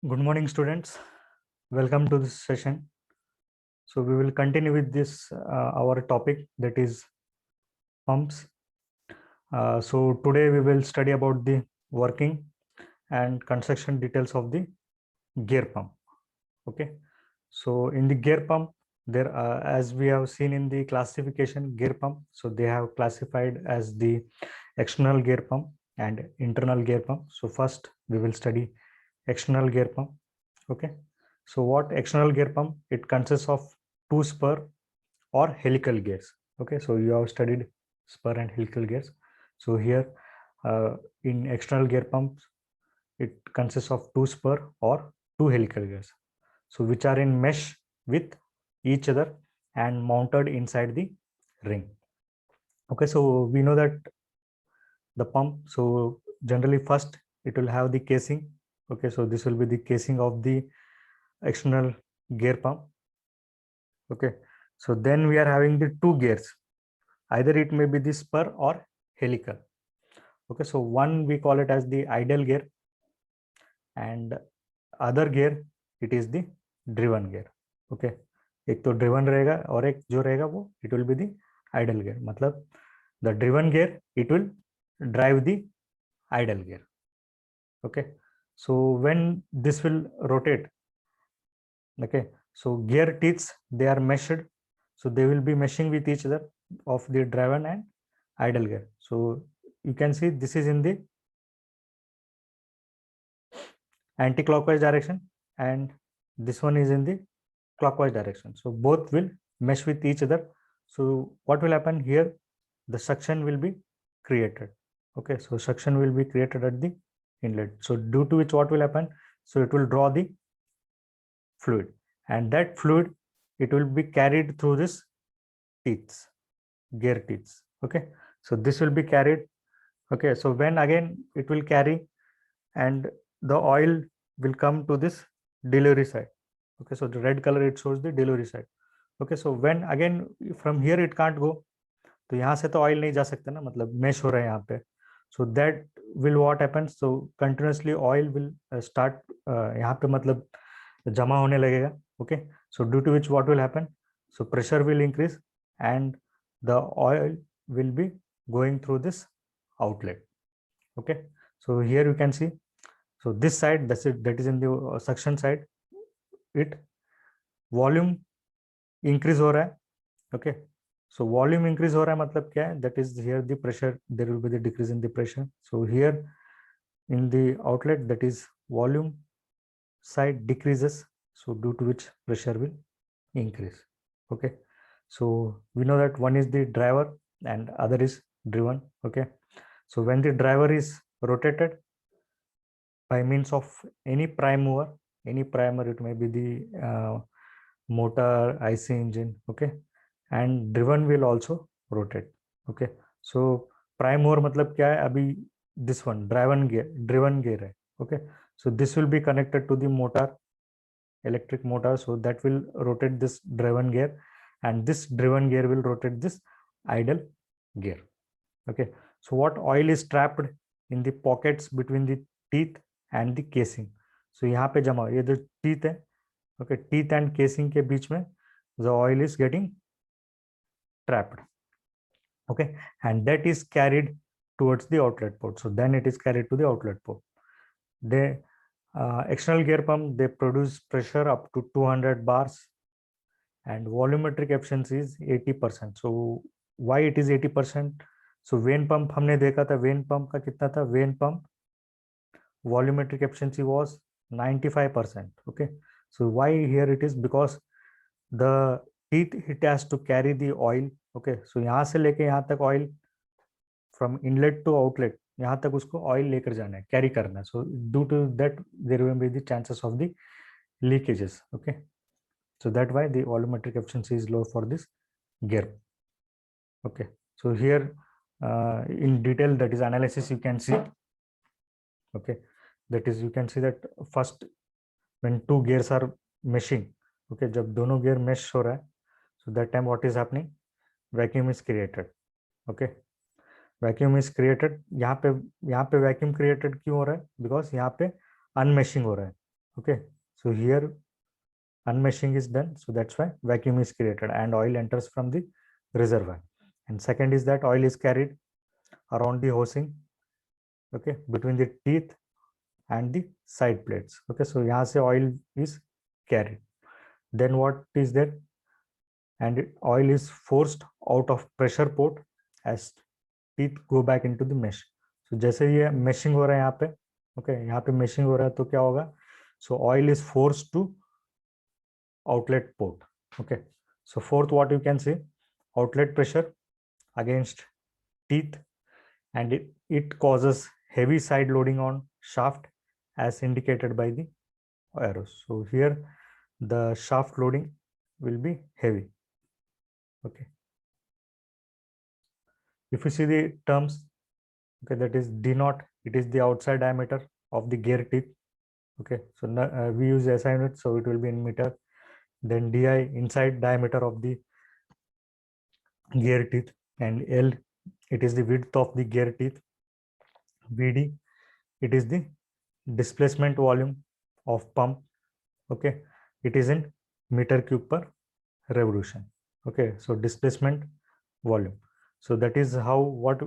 Good morning, students. Welcome to this session. So we will continue with this our topic, that is pumps. So today we will study about the working and construction details of the gear pump. Okay. So in the gear pump, there as we have seen in the classification gear pump, so they have classified as the external gear pump and internal gear pump. So first we will study external gear pump. Okay. So what external gear pump? It consists of two spur or helical gears. Okay. So you have studied spur and helical gears. So here in external gear pumps, it consists of two spur or two helical gears. So which are in mesh with each other and mounted inside the ring. Okay. So we know that the pump, so generally first it will have the casing. Okay. So this will be the casing of the external gear pump. Okay. So then we are having the two gears, either it may be the spur or helical. Okay. So one we call it as the idle gear, and other gear it is the driven gear. Okay. एक तो driven रहेगा और एक जो रहेगा वो it will be the idle gear. मतलब the driven gear it will drive the idle gear. Okay. So when this will rotate, okay, so gear teeths, they are meshed, so they will be meshing with each other of the driven and idle gear. So you can see this is in the anti-clockwise direction and this one is in the clockwise direction, so both will mesh with each other. So what will happen here? The suction will be created. Okay. So suction will be created at the inlet, so due to which what will happen? So it will draw the fluid, and that fluid it will be carried through this teeth, gear teeth. Okay. So this will be carried. Okay. So when again it will carry, and the oil will come to this delivery side. Okay. So the red color it shows the delivery side. Okay. So when again from here it can't go, तो यहाँ से तो oil नहीं जा सकता ना, मतलब mesh हो रहा है यहाँ पे. So that will what happens, so continuously oil will start यहाँ पे मतलब जमा होने लगेगा. Okay. So due to which what will happen, so pressure will increase and the oil will be going through this outlet. Okay. So here you can see, so this side, that's it, that is in the suction side, it volume increase हो रहा है. Okay. So volume increase हो रहा है मतलब क्या है? That is here the pressure, there will be the decrease in the pressure. So here in the outlet, that is volume side decreases, so due to which pressure will increase. Okay. So we know that one is the driver and other is driven. Okay. So when the driver is rotated by means of any prime mover, any primer, it may be the motor, IC engine. Okay. And driven will also rotate. Okay. So prime mover मतलब क्या है? अभी this one driven gear है. Okay. So this will be connected to the motor, electric motor, so that will rotate this driven gear, and this driven gear will rotate this idle gear. Okay. So what oil is trapped in the pockets between the teeth and the casing. So यहाँ पे जमा, ये जो teeth है, okay, teeth and casing के बीच में the oil is getting trapped. Okay. And that is carried towards the outlet port. So then it is carried to the outlet port. They external gear pump, they produce pressure up to 200 bars and volumetric efficiency is 80%. So why it is 80%? So when pump हमने देखा था, when pump का कितना था? When pump volumetric efficiency was 95%. Okay. So why here it is? Because the teeth, it has to carry the oil. Okay. So यहाँ से लेके यहाँ तक oil, from inlet to outlet, यहाँ तक उसको oil लेकर जाना है, carry करना है. So due to that there will be the chances of the leakages. Okay. So that why the volumetric efficiency is low for this gear. Okay. So here in detail, that is analysis, you can see. Okay. That is, you can see that first when two gears are meshing. Okay. जब दोनों gear mesh हो रहा है, so that time what is happening? Vacuum is created. Okay. Vacuum is created. यहाँ पे vacuum created क्यों हो रहा है? Because यहाँ पे unmeshing हो रहा है. Okay, so here unmeshing is done, so that's why vacuum is created and oil enters from the reservoir. And second is that oil is carried around the housing, okay, between the teeth and the side plates. Okay, so यहाँ से oil is carried. Then what is that? And oil is forced out of pressure port as teeth go back into the mesh. So जैसे ये meshing हो रहा है यहाँ पे, okay, यहाँ पे meshing हो रहा है तो क्या होगा? So oil is forced to outlet port. Okay, so fourth, what you can see, outlet pressure against teeth, and it causes heavy side loading on shaft as indicated by the arrows. So here the shaft loading will be heavy. Okay, if you see the terms, okay, that is d naught, it is the outside diameter of the gear teeth. Okay, so we use SI unit, so it will be in meter. Then di, inside diameter of the gear teeth, and L, it is the width of the gear teeth. Vd, it is the displacement volume of pump. Okay, it is in meter cube per revolution. Okay, so displacement volume. So that is how, what,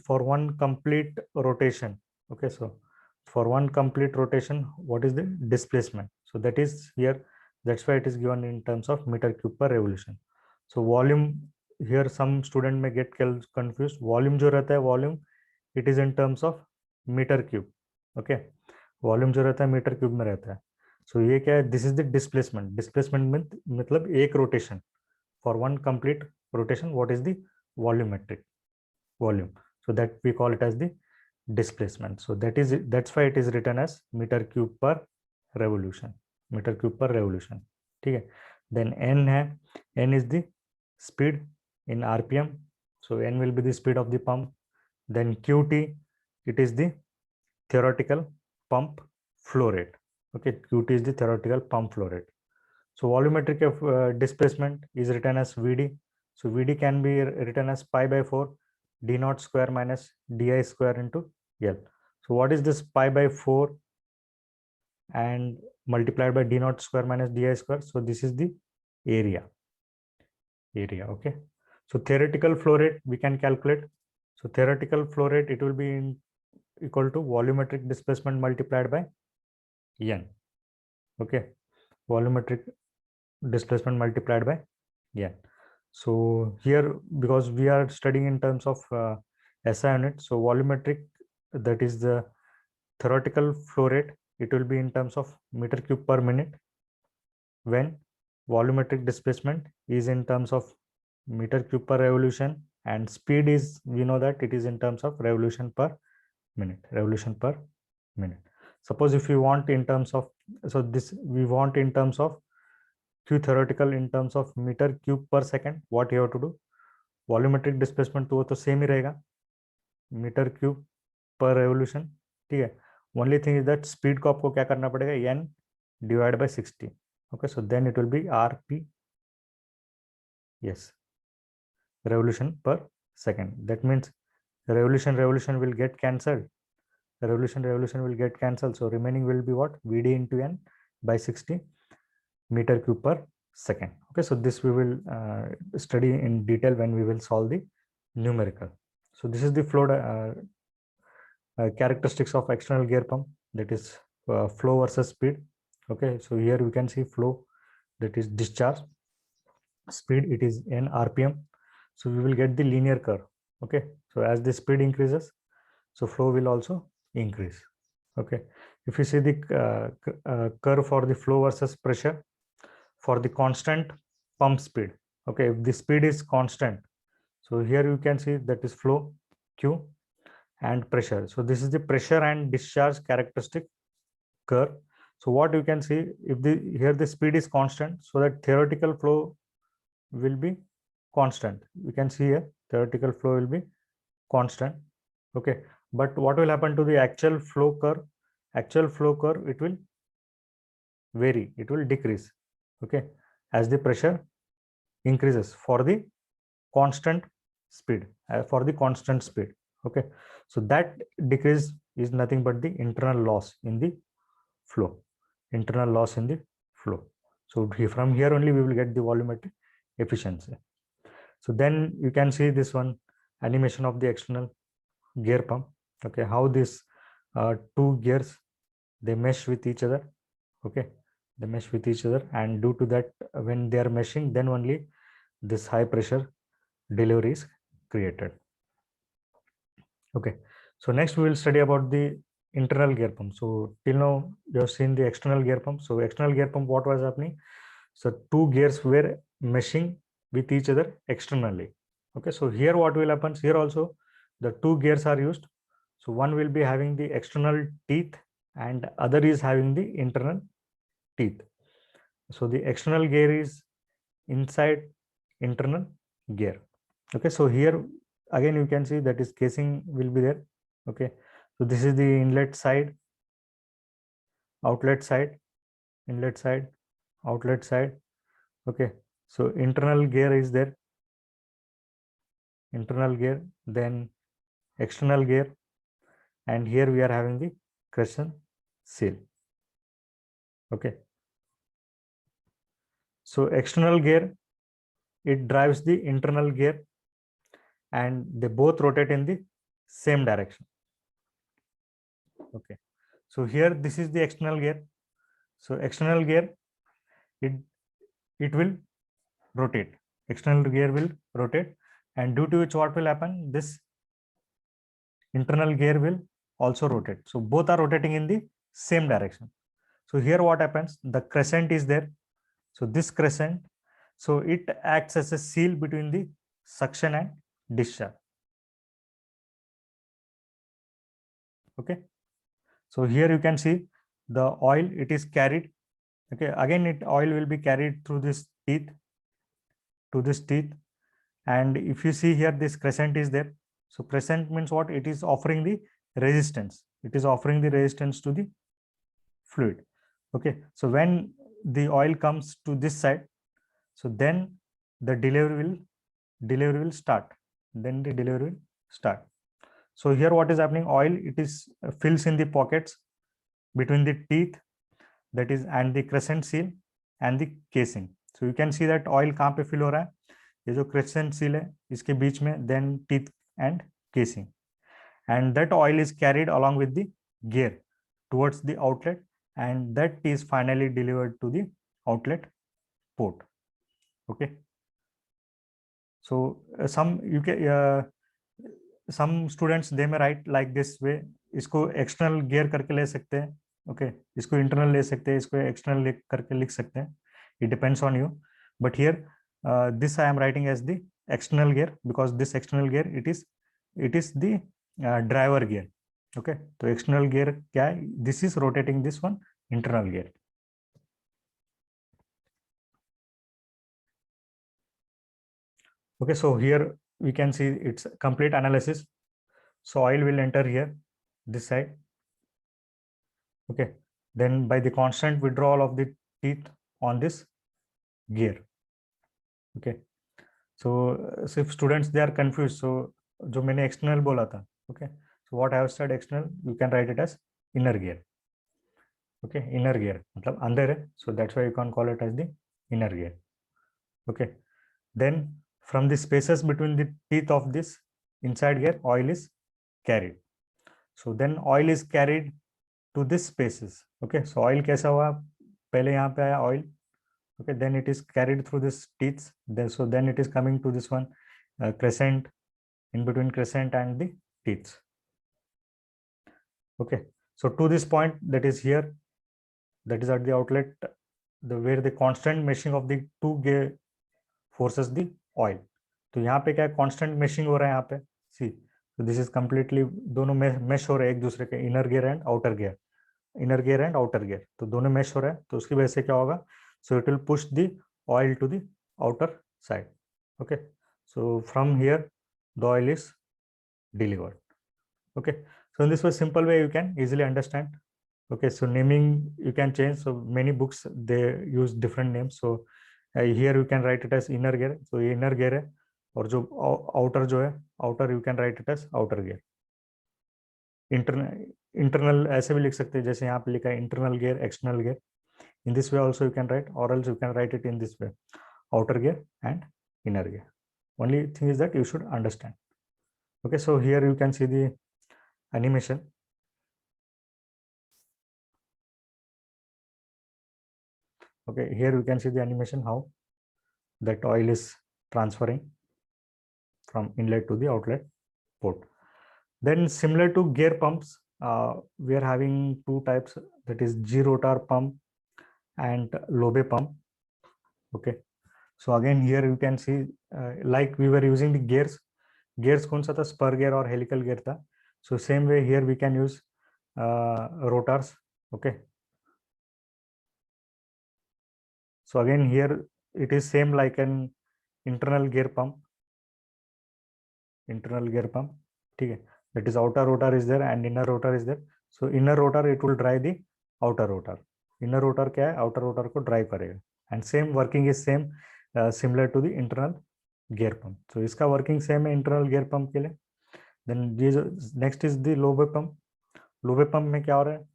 for one complete rotation. Okay, so for one complete rotation, what is the displacement? So that is here, that's why it is given in terms of meter cube per revolution. So volume, here some student may get confused. Volume जो रहता है, volume, it is in terms of meter cube. Okay, volume जो रहता है metre cube में रहता है. सो ये क्या है, this is the displacement. Displacement मतलब एक rotation, for one complete rotation what is the volumetric volume, so that we call it as the displacement. So that's why it is written as meter cube per revolution, meter cube per revolution. ठीक है. Then n है, n is the speed in rpm, so n will be the speed of the pump. Then qt, it is the theoretical pump flow rate. Okay, qt is the theoretical pump flow rate. So volumetric displacement is written as vd. So vd can be written as pi by 4 d naught square minus di square into L. So what is this pi by 4 and multiplied by d naught square minus di square? So this is the area. Okay. So theoretical flow rate we can calculate. So theoretical flow rate, it will be equal to volumetric displacement multiplied by n. Okay, volumetric displacement multiplied by n. So here, because we are studying in terms of SI unit, so volumetric, that is the theoretical flow rate, it will be in terms of meter cube per minute, when volumetric displacement is in terms of meter cube per revolution, and speed is, we know that it is in terms of revolution per minute. Suppose if you want in terms of, so this we want in terms of q theoretical in terms of meter cube per second, what you have to do, volumetric displacement तो वो तो same ही रहेगा, metre cube पर revolution. ठीक है. Only thing is that speed को आपको क्या करना पड़ेगा, N divide by 60. Okay, so then it will be R P, yes, revolution per second. That means revolution will get cancelled. Revolution will get cancelled. So remaining will be what, vd into n by 60 meter cube per second. Okay, so this we will study in detail when we will solve the numerical. So this is the flow characteristics of external gear pump, that is flow versus speed. Okay, so here we can see flow, that is discharge. Speed, it is n rpm. So we will get the linear curve. Okay, so as the speed increases, so flow will also increase. Okay, if you see the curve for the flow versus pressure for the constant pump speed. Okay, if the speed is constant, so here you can see that is flow q and pressure. So this is the pressure and discharge characteristic curve. So what you can see, if the here the speed is constant, so that theoretical flow will be constant. You can see here theoretical flow will be constant. Okay, but what will happen to the actual flow curve? Actual flow curve, it will vary, it will decrease. Okay, as the pressure increases for the constant speed, okay, so that decrease is nothing but the internal loss in the flow, internal loss in the flow. So from here only we will get the volumetric efficiency. So then you can see this one animation of the external gear pump. Okay, how this two gears, they mesh with each other. Okay, they mesh with each other, and due to that, when they are meshing, then only this high pressure delivery is created. Okay, so next we will study about the internal gear pump. So till now you have seen the external gear pump. So external gear pump, what was happening? So two gears were meshing with each other externally. Okay, so here what will happen? Here also the two gears are used. So one will be having the external teeth and other is having the internal teeth. So the external gear is inside internal gear. Okay, so here again you can see that is casing will be there. Okay, so this is the inlet side, outlet side, inlet side, outlet side. Okay, so internal gear is there, internal gear, then external gear, and here we are having the crescent seal. Okay, so external gear, it drives the internal gear and they both rotate in the same direction. Okay, so here this is the external gear. So external gear, it will rotate, external gear will rotate, and due to which what will happen, this internal gear will also rotate. So both are rotating in the same direction. So here what happens, the crescent is there. So this crescent, so it acts as a seal between the suction and discharge. Okay, so here you can see the oil, it is carried. Okay, again oil will be carried through this teeth to this teeth, and if you see here, this crescent is there. So crescent means what? It is offering the resistance, it is offering the resistance to the fluid. Okay, so when the oil comes to this side, so then the delivery will start, then the delivery will start. So here what is happening, oil, it is fills in the pockets between the teeth, that is, and the crescent seal and the casing. So you can see that oil कहाँ पे fill हो रहा है, ये जो crescent seal है इसके बीच में, then teeth and casing, and that oil is carried along with the gear towards the outlet, and that is finally delivered to the outlet port. Okay, so some students, they may write like this way, इसको external gear करके ले सकते हैं. Okay, इसको internal ले सकते हैं, इसको external करके लिख सकते हैं. It depends on you. But here this I am writing as the external gear, because this external gear, it is the driver gear. Okay, तो external gear क्या है? This is rotating this one, internal gear. Okay, so here we can see its complete analysis. So oil will enter here, this side. Okay, then by the constant withdrawal of the teeth on this gear. Okay, so if students, they are confused, so जो मैंने external बोला था, okay, so what I have said external, you can write it as inner gear. Okay, inner gear मतलब अंदर है, so that's why you can call it as the inner gear. Okay, then from the spaces between the teeth of this inside gear, oil is carried. So then oil is carried to this spaces. Okay, so oil कैसा हुआ, पहले यहाँ पे आया oil. Okay, then it is carried through this teeth, then it is coming to this one crescent, in between crescent and the teeth. Okay, so to this point, that is here, that is at the outlet, where the constant meshing of the two gear forces the oil. तो यहाँ पे क्या constant meshing हो रहा है यहाँ पे, see, so this is completely, दोनों mesh हो रहे हैं एक दूसरे के, inner gear and outer gear, inner gear and outer gear, तो दोनों mesh हो रहा है, तो उसकी वजह से क्या होगा, so it will push the oil to the outer side. Okay, so from here the oil is delivered. Okay, so in this way, simple way, you can easily understand. Okay, so naming you can change, so many books, they use different names. So here you can write it as inner gear, so ये inner gear है, और जो outer जो है, outer you can write it as outer gear. Internal ऐसे भी लिख सकते हैं, जैसे यहाँ पे लिखा है internal gear, external gear. In this way also you can write, or else you can write it in this way, outer gear and inner gear. Only thing is that you should understand. Okay, so here you can see the animation. Okay, here you can see the animation how that oil is transferring from inlet to the outlet port. Then similar to gear pumps, we are having two types, that is G rotor pump and Lobe pump. Okay, so again here you can see like we were using the gears कौन सा था, spur gear or helical gear था. So same way here we can use rotors. Okay, so again here it is same like an internal gear pump. ठीक है, that is outer rotor is there and inner rotor is there. So inner rotor it will drive the outer rotor. Inner rotor क्या है, outer rotor को drive करेगा. And same working is same similar to the internal gear pump. So इसका working same है internal gear pump के लिए. Then ये जो next is the lobe pump. Lobe pump में क्या हो रहा है,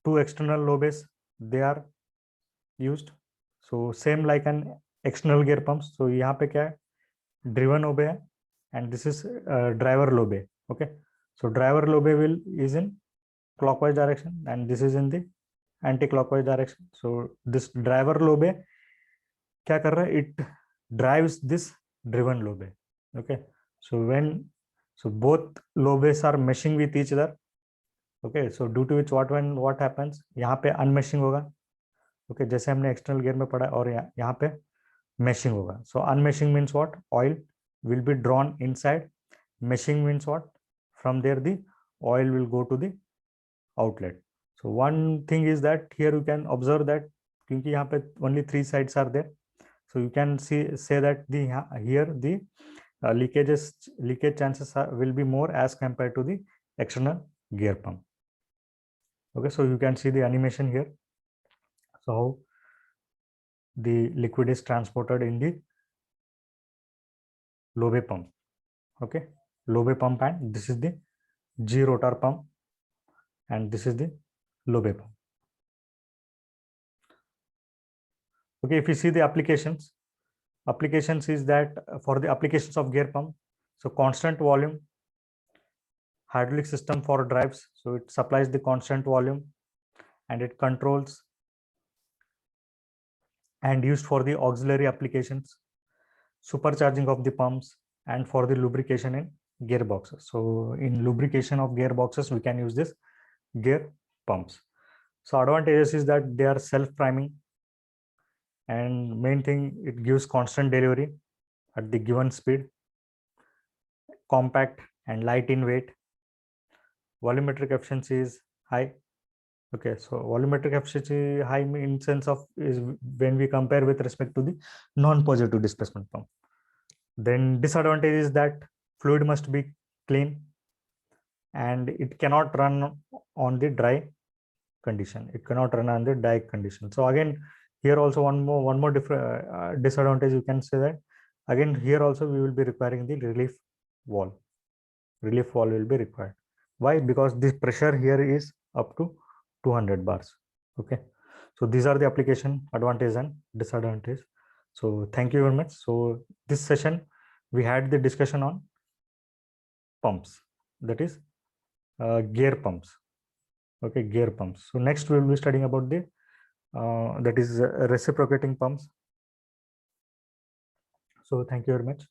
two external lobes they are used. So same like an external gear pumps. So यहाँ पे क्या है, driven lobe है and this is driver lobe. Okay, so driver lobe will is in clockwise direction and this is in the anti-clockwise direction. So this driver lobe क्या कर रहा है, it drives this driven lobe. Okay, so when so both lobes are meshing with each other. Okay, so due to which what happens, यहाँ पे unmeshing होगा. Okay, जैसे हमने external gear में पढ़ा, और यहाँ पे meshing होगा. So unmeshing means what, oil will be drawn inside. Meshing means what, from there the oil will go to the outlet. So one thing is that here you can observe that क्योंकि यहाँ पे only 3 sides are there, so you can say that the here the leakage chances will be more as compared to the external gear pump. Okay, so you can see the animation here. So how the liquid is transported in the Lobe pump. Okay, Lobe pump, and this is the G rotor pump and this is the Lobe pump. Okay, if you see the applications is that for the applications of gear pump, so constant volume, hydraulic system for drives, so it supplies the constant volume and it controls, and used for the auxiliary applications, supercharging of the pumps, and for the lubrication in gearboxes. So in lubrication of gearboxes we can use this gear pumps. So advantages is that they are self-priming, and main thing, it gives constant delivery at the given speed, compact and light in weight, volumetric efficiency is high. Okay, so volumetric efficiency high in sense of is when we compare with respect to the non-positive displacement pump. Then disadvantage is that fluid must be clean and it cannot run on the dry condition. So again, here also one more different disadvantage you can say that again here also we will be requiring the relief valve. Relief valve will be required. Why? Because this pressure here is up to 200 bars. Okay, so these are the application advantage and disadvantage. So thank you very much. So this session we had the discussion on pumps, that is gear pumps. Okay, gear pumps. So next we will be studying about the that is reciprocating pumps. So thank you very much.